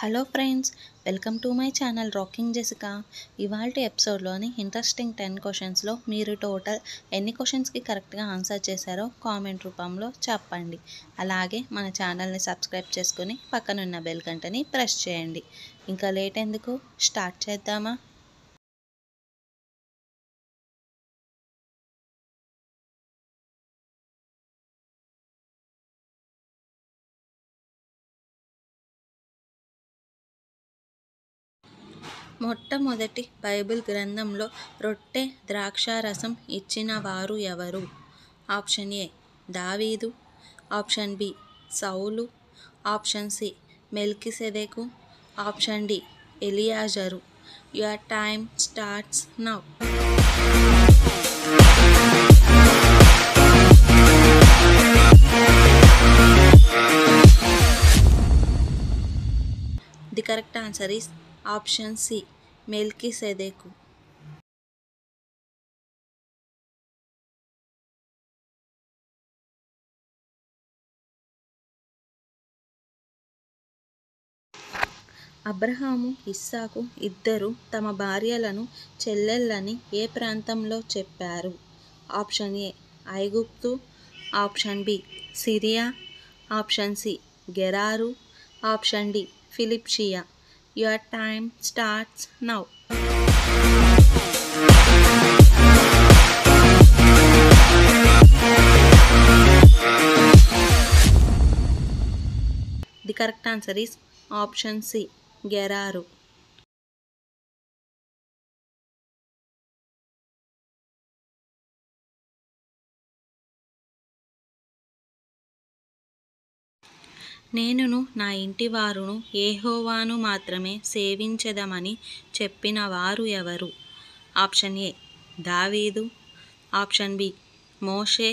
Hello friends, welcome to my channel rocking Jessica. ఇవాల్టి ఎపిసోడ్లోని interesting 10 క్వశ్చన్స్లో మీరు total ఎన్ని క్వశ్చన్స్కి కరెక్ట్గా ఆన్సర్ చేశారో కామెంట్ రూపంలో చెప్పండి. అలాగే మన ఛానల్ని సబ్స్క్రైబ్ చేసుకుని పక్కనున్న బెల్ గంటని ప్రెస్ చేయండి. ఇంకా లేట్ ఎందుకు, స్టార్ట్ చేద్దామా? మొట్టమొదటి బైబిల్ గ్రంథంలో రొట్టె ద్రాక్షారసం ఇచ్చిన వారు ఎవరు? ఆప్షన్ ఏ దావీదు, ఆప్షన్ బి సౌలు, ఆప్షన్ సి మెల్కిసెదెకు, ఆప్షన్ డి ఎలియాజరు. Your time starts now. The correct answer is option C మెల్కిసెదెకు. అబ్రహాము, ఇస్సాకు ఇద్దరు తమ భార్యలను చెల్లెళ్ళని ఏ ప్రాంతంలో చెప్పారు? ఆప్షన్ ఏ ఐగుప్తు, option B Syria, option C గెరారు, ఆప్షన్ డి ఫిలిప్షియా. Your time starts now. The correct answer is option C గెరారు. నేనును నా ఇంటి వారును యెహోవాను మాత్రమే సేవించెదమని చెప్పిన వారు ఎవరు? ఆప్షన్ ఏ దావీదు, ఆప్షన్ బి మోషే,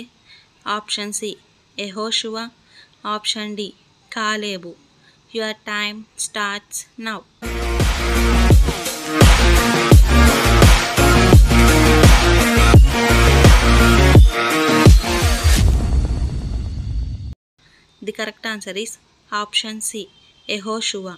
ఆప్షన్ సి యెహోషువ, ఆప్షన్ డి కాలేబు. Your time starts now. The correct answer is option C యెహోషువ.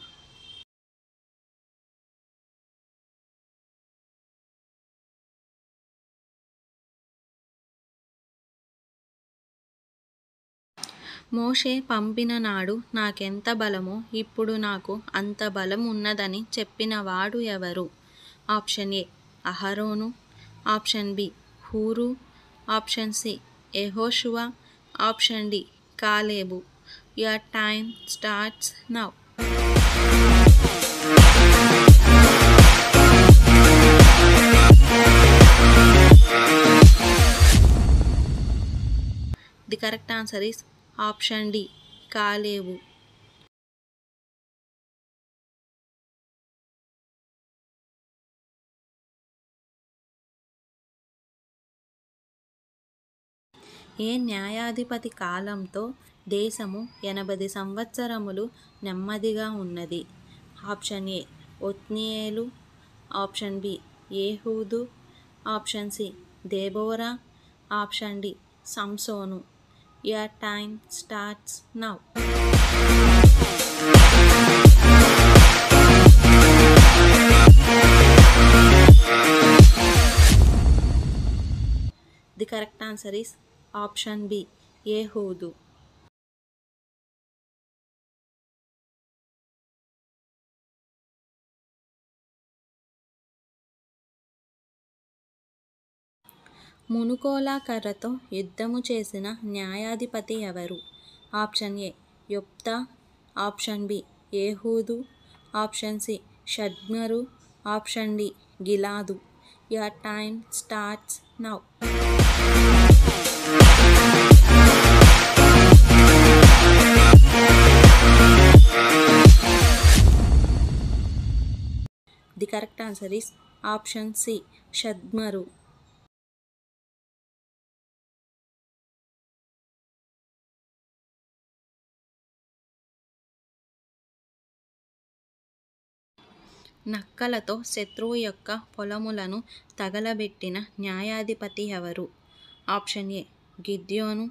మోషే పంపిన నాడు నాకెంత బలమో ఇప్పుడు నాకు అంత బలం ఉన్నదని చెప్పిన వాడు ఎవరు? ఆప్షన్ ఏ అహరోను, ఆప్షన్ బి హూరు, ఆప్షన్ సి యెహోషువ, ఆప్షన్ డి కాలేబు. Your time starts now. The correct answer is option D కాలేబు. ఏ న్యాయాధిపతి కాలంతో దేశము 80 సంవత్సరములు నెమ్మదిగా ఉన్నది? ఆప్షన్ ఏ ఒత్నియేలు, ఆప్షన్ బి ఏహూదు, ఆప్షన్ సి దెబోరా, ఆప్షన్ డి సంసోను. Your time starts now. The correct answer is option B ఏహూదు. మునుకోల కర్రతో యుద్ధము చేసిన న్యాయాధిపతి ఎవరు? ఆప్షన్ ఏ యొప్తా, ఆప్షన్ బి ఏహూదు, ఆప్షన్ సి షద్మరు, ఆప్షన్ డి గిలాదు. Your time starts now. The correct answer is option C షద్మరు. నక్కలతో శత్రువు యొక్క పొలములను తగలబెట్టిన న్యాయాధిపతి ఎవరు? ఆప్షన్ ఏ గిద్యోను,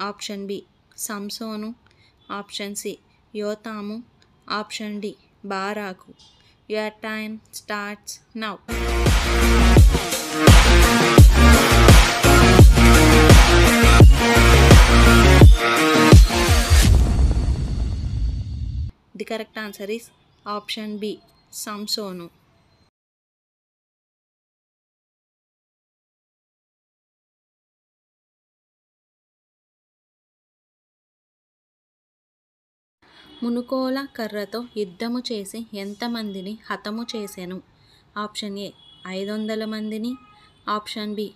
ఆప్షన్ బి సంసోను, ఆప్షన్ సి యోతాము, ఆప్షన్ డి బారాకు. Your time starts now. The correct answer is option B, సంసోను. మునుకోల కర్రతో యుద్ధము చేసి ఎంతమందిని హతము చేసెను? ఆప్షన్ ఏ 500 మందిని, ఆప్షన్ బి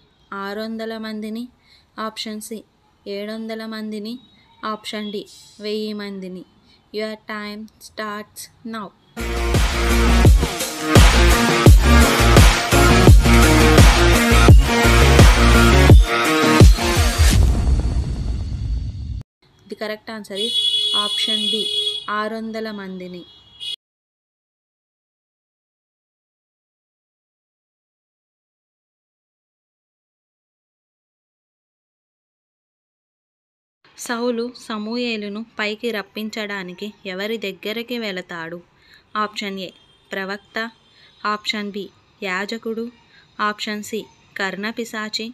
600 మందిని, ఆప్షన్ సి 700 మందిని, ఆప్షన్ డి 1000 మందిని. Your time starts now. The correct answer is option B 600 మందిని. సౌలు సమూయేలును పైకి రప్పించడానికి ఎవరి దగ్గరికి వెళతాడు? ఆప్షన్ ఏ ప్రవక్త, ఆప్షన్ బి యాజకుడు, ఆప్షన్ సి కర్ణపిశాచి,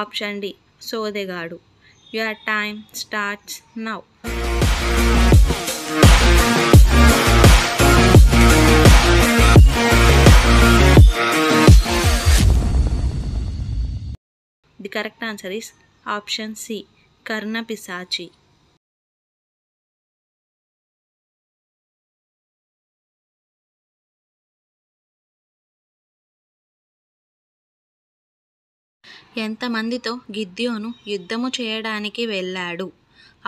ఆప్షన్ డి సోదెగాడు. Your time starts now. The correct answer is option C కర్ణపిశాచి. ఎంతమందితో గిద్యోను యుద్ధము చేయడానికి వెళ్ళాడు?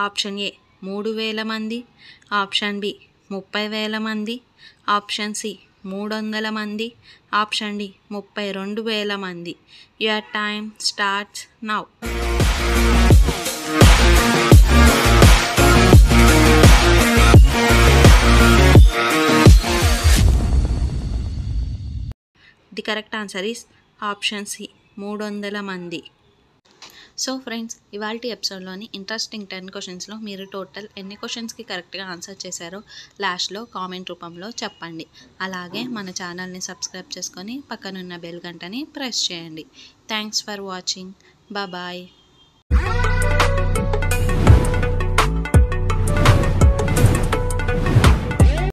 ఆప్షన్ ఏ 3000 మంది, ఆప్షన్ బి 30,000 మంది, ఆప్షన్ సి 300 మంది, ఆప్షన్ డి 32,000 మంది. Your time starts now. The correct answer is option C 300 మంది. సో ఫ్రెండ్స్, ఇవాల్టి ఎపిసోడ్లోని ఇంట్రెస్టింగ్ 10 క్వశ్చన్స్లో మీరు టోటల్ ఎన్ని క్వశ్చన్స్కి కరెక్ట్గా ఆన్సర్ చేశారో లాస్ట్లో కామెంట్ రూపంలో చెప్పండి. అలాగే మన ఛానల్ని సబ్స్క్రైబ్ చేసుకొని పక్కనున్న బెల్ గంటని ప్రెస్ చేయండి. Thanks for watching. బాయ్.